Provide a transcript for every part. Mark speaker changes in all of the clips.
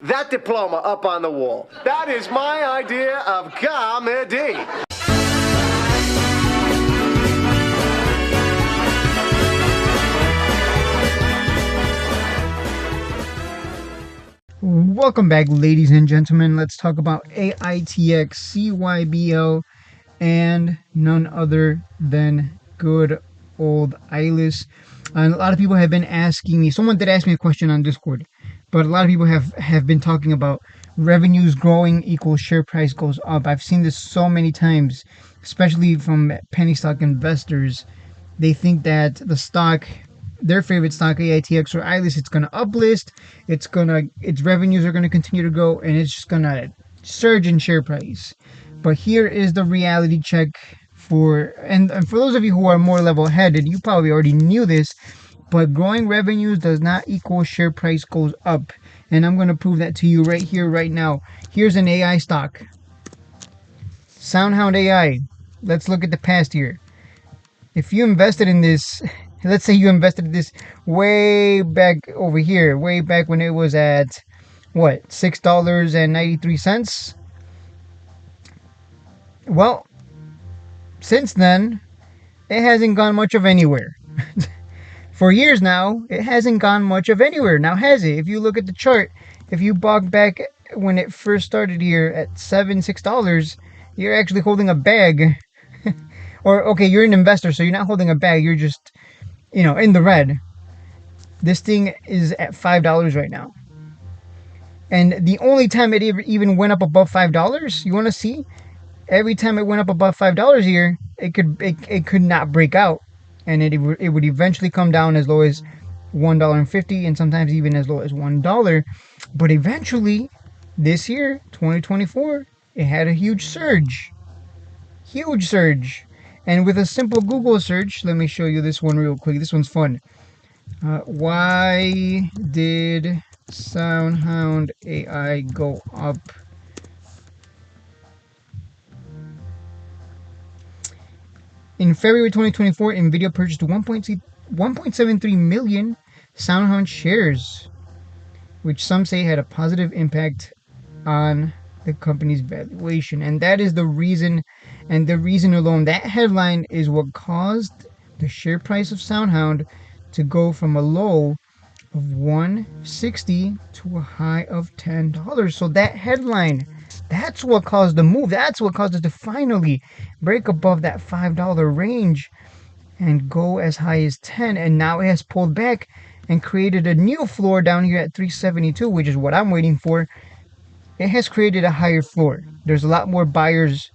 Speaker 1: That diploma up on the wall. That is my idea of comedy.
Speaker 2: Welcome back, ladies and gentlemen. Let's talk about Aitx Cybl and none other than good old Ilus. And a lot of people have been asking me, someone did ask me a question on Discord, but a lot of people have been talking about revenues growing equals share price goes up. I've seen this so many times, especially from penny stock investors. They think that the stock, their favorite stock, AITX or Ilus, it's gonna uplist, its revenues are gonna continue to grow, and it's just gonna surge in share price. But here is the reality check and for those of you who are more level-headed, you probably already knew this, but growing revenues does not equal share price goes up. And I'm going to prove that to you right here, right now. Here's an AI stock. SoundHound AI. Let's look at the past year. If you invested in this, let's say you invested in this way back over here, way back when it was at, what, $6.93? Well, since then, it hasn't gone much of anywhere. For years now, it hasn't gone much of anywhere. Now, has it? If you look at the chart, if you bog back when it first started here at $6, you're actually holding a bag. Or, okay, you're an investor, so you're not holding a bag. You're just, in the red. This thing is at $5 right now. And the only time it even went up above $5, you want to see? Every time it went up above $5 here, it could not break out, and it would eventually come down as low as $1.50 and sometimes even as low as $1. But eventually, this year, 2024, it had a huge surge, and with a simple Google search, let me show you this one real quick. This one's fun. Why did SoundHound AI go up? In February 2024, Nvidia purchased 1.73 million SoundHound shares, which some say had a positive impact on the company's valuation. And that is the reason, and the reason alone. That headline is what caused the share price of SoundHound to go from a low of $160 to a high of $10. So that headline, that's what caused the move. That's what caused it to finally break above that $5 range and go as high as 10. And now it has pulled back and created a new floor down here at 372, which is what I'm waiting for. It has created a higher floor. There's a lot more buyers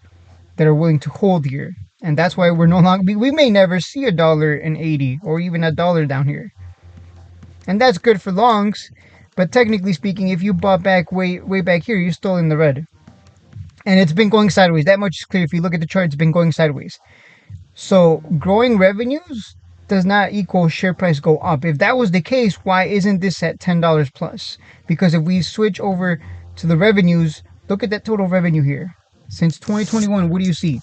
Speaker 2: that are willing to hold here. And that's why we're no longer, we may never see $1.80 or even $1 down here. And that's good for longs, but technically speaking, if you bought back way back here, you're still in the red. And it's been going sideways. That much is clear. If you look at the chart, it's been going sideways. So growing revenues does not equal share price go up. If that was the case, why isn't this at $10 plus? Because if we switch over to the revenues, look at that total revenue here. Since 2021, what do you see?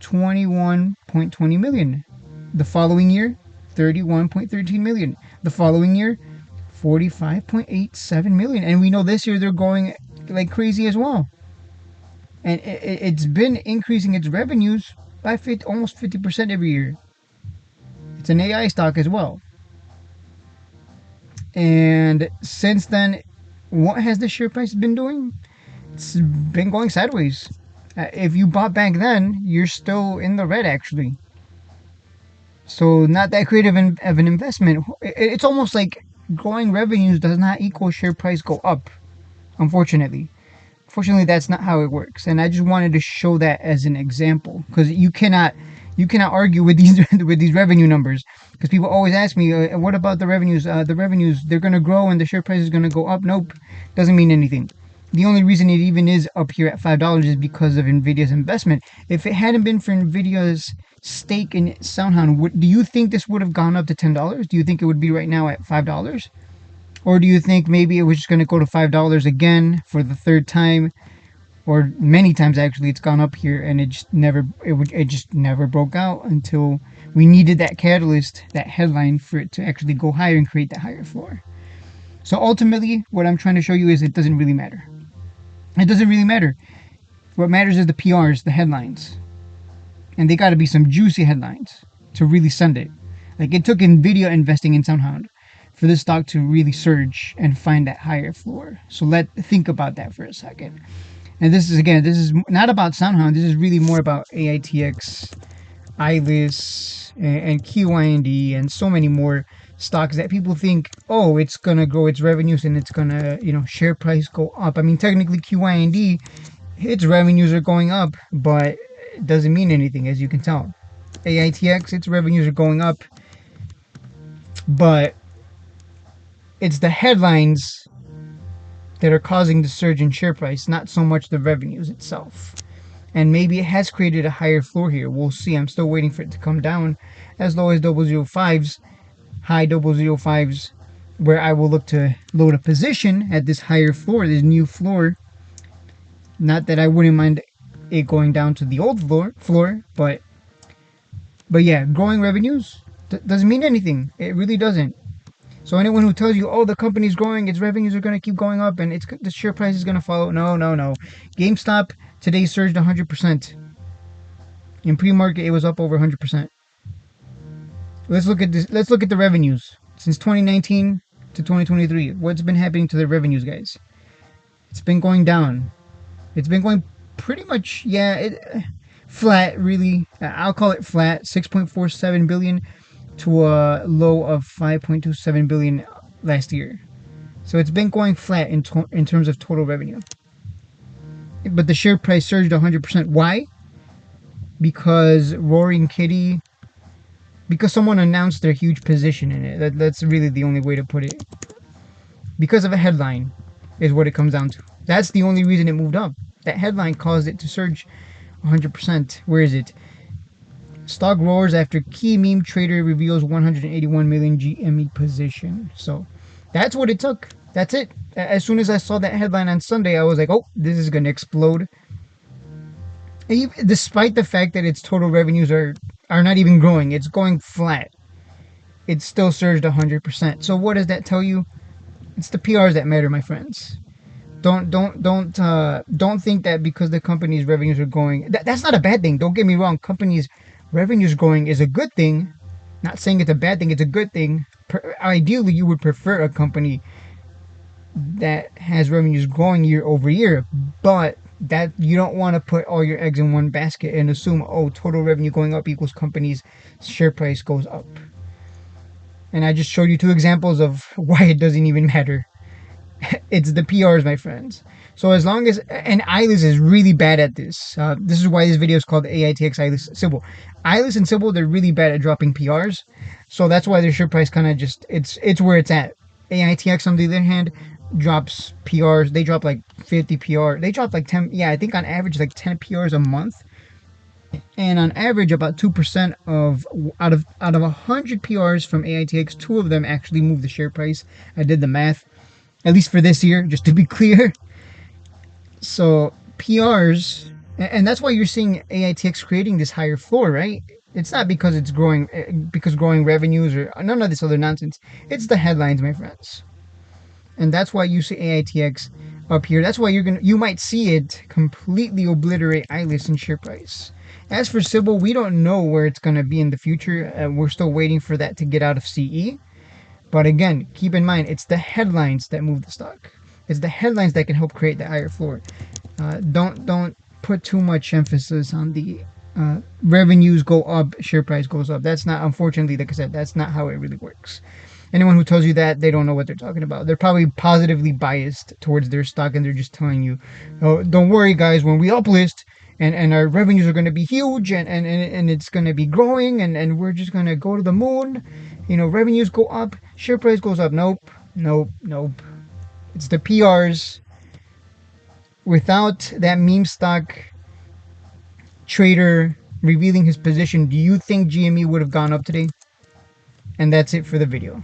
Speaker 2: 21.20 million. The following year, 31.13 million. The following year, 45.87 million. And we know this year they're going like crazy as well. And it's been increasing its revenues by almost 50% every year. It's an AI stock as well. And since then, what has the share price been doing? It's been going sideways. If you bought back then, you're still in the red actually. So not that creative of an investment. It's almost like growing revenues does not equal share price go up, unfortunately. Fortunately, that's not how it works. And I just wanted to show that as an example, because you cannot argue with these revenue numbers, because people always ask me, what about the revenues? The revenues, they're going to grow and the share price is going to go up. Nope, doesn't mean anything. The only reason it even is up here at $5 is because of Nvidia's investment. If it hadn't been for Nvidia's stake in SoundHound, do you think this would have gone up to $10? Do you think it would be right now at $5? Or do you think maybe it was just going to go to $5 again for the third time? Or many times actually it's gone up here and it just never broke out until we needed that catalyst, that headline, for it to actually go higher and create that higher floor. So ultimately, what I'm trying to show you is it doesn't really matter. It doesn't really matter. What matters is the PRs, the headlines. And they got to be some juicy headlines to really send it. Like it took NVIDIA investing in SoundHound for this stock to really surge and find that higher floor. So think about that for a second. And this is not about SoundHound. This is really more about Aitx, Ilus, and QIND, and so many more stocks that people think, oh, it's gonna grow its revenues and it's gonna, share price go up. I mean, technically QIND, its revenues are going up, but it doesn't mean anything, as you can tell. Aitx, its revenues are going up, but it's the headlines that are causing the surge in share price, not so much the revenues itself. And maybe it has created a higher floor here. We'll see. I'm still waiting for it to come down as low as 005s, high 005s, where I will look to load a position at this higher floor, this new floor. Not that I wouldn't mind it going down to the old floor, but yeah, growing revenues doesn't mean anything. It really doesn't. So anyone who tells you, oh, the company's growing, its revenues are going to keep going up, and the share price is going to follow. No. GameStop today surged 100%. In pre-market, it was up over 100%. Let's look at this. Let's look at the revenues since 2019 to 2023. What's been happening to the revenues, guys? It's been going down. It's been going pretty much, flat, really. I'll call it flat. 6.47 billion to a low of 5.27 billion last year. So it's been going flat in terms of total revenue. But the share price surged 100%. Why? Because Roaring Kitty, because someone announced their huge position in it. That's really the only way to put it. Because of a headline is what it comes down to. That's the only reason it moved up. That headline caused it to surge 100%. Where is it? Stock roars after key meme trader reveals 181 million GME position. So that's what it took. That's it. As soon as I saw that headline on Sunday, I was like, oh, this is going to explode. Despite the fact that its total revenues are not even growing, it's going flat. It still surged 100%. So what does that tell you? It's the PRs that matter, my friends. Don't think that because the company's revenues are going, that's not a bad thing. Don't get me wrong. Companies' revenues growing is a good thing. Not saying it's a bad thing. It's a good thing. Ideally, you would prefer a company that has revenues growing year over year, but that you don't want to put all your eggs in one basket and assume, oh, total revenue going up equals company's share price goes up. And I just showed you two examples of why it doesn't even matter. It's the PRs, my friends. So as long as, and Ilus is really bad at this. This is why this video is called Aitx Cybl. Ilus and Cybl, they're really bad at dropping PRs. So that's why their share price kind of just, it's where it's at. Aitx, on the other hand, drops PRs. They drop like 50 PR. They drop like 10, I think on average like 10 PRs a month. And on average, about 2% of out of 100 PRs from Aitx, 2 of them actually move the share price. I did the math. At least for this year, just to be clear. So PRs, and that's why you're seeing Aitx creating this higher floor, right? It's not because it's growing, because growing revenues or none of this other nonsense. It's the headlines, my friends. And that's why you see Aitx up here. That's why you might see it completely obliterate Ilus in share price. As for Cybl, we don't know where it's going to be in the future. We're still waiting for that to get out of CE. But again, keep in mind, it's the headlines that move the stock. It's the headlines that can help create the higher floor. Don't put too much emphasis on the revenues go up, share price goes up. That's not, unfortunately, like I said, that's not how it really works. Anyone who tells you that, they don't know what they're talking about. They're probably positively biased towards their stock, and they're just telling you, oh, don't worry, guys, when we uplist, and our revenues are going to be huge, and it's going to be growing, and we're just going to go to the moon. Revenues go up, share price goes up. Nope. It's the PRs. Without that meme stock trader revealing his position, do you think GME would have gone up today? And that's it for the video.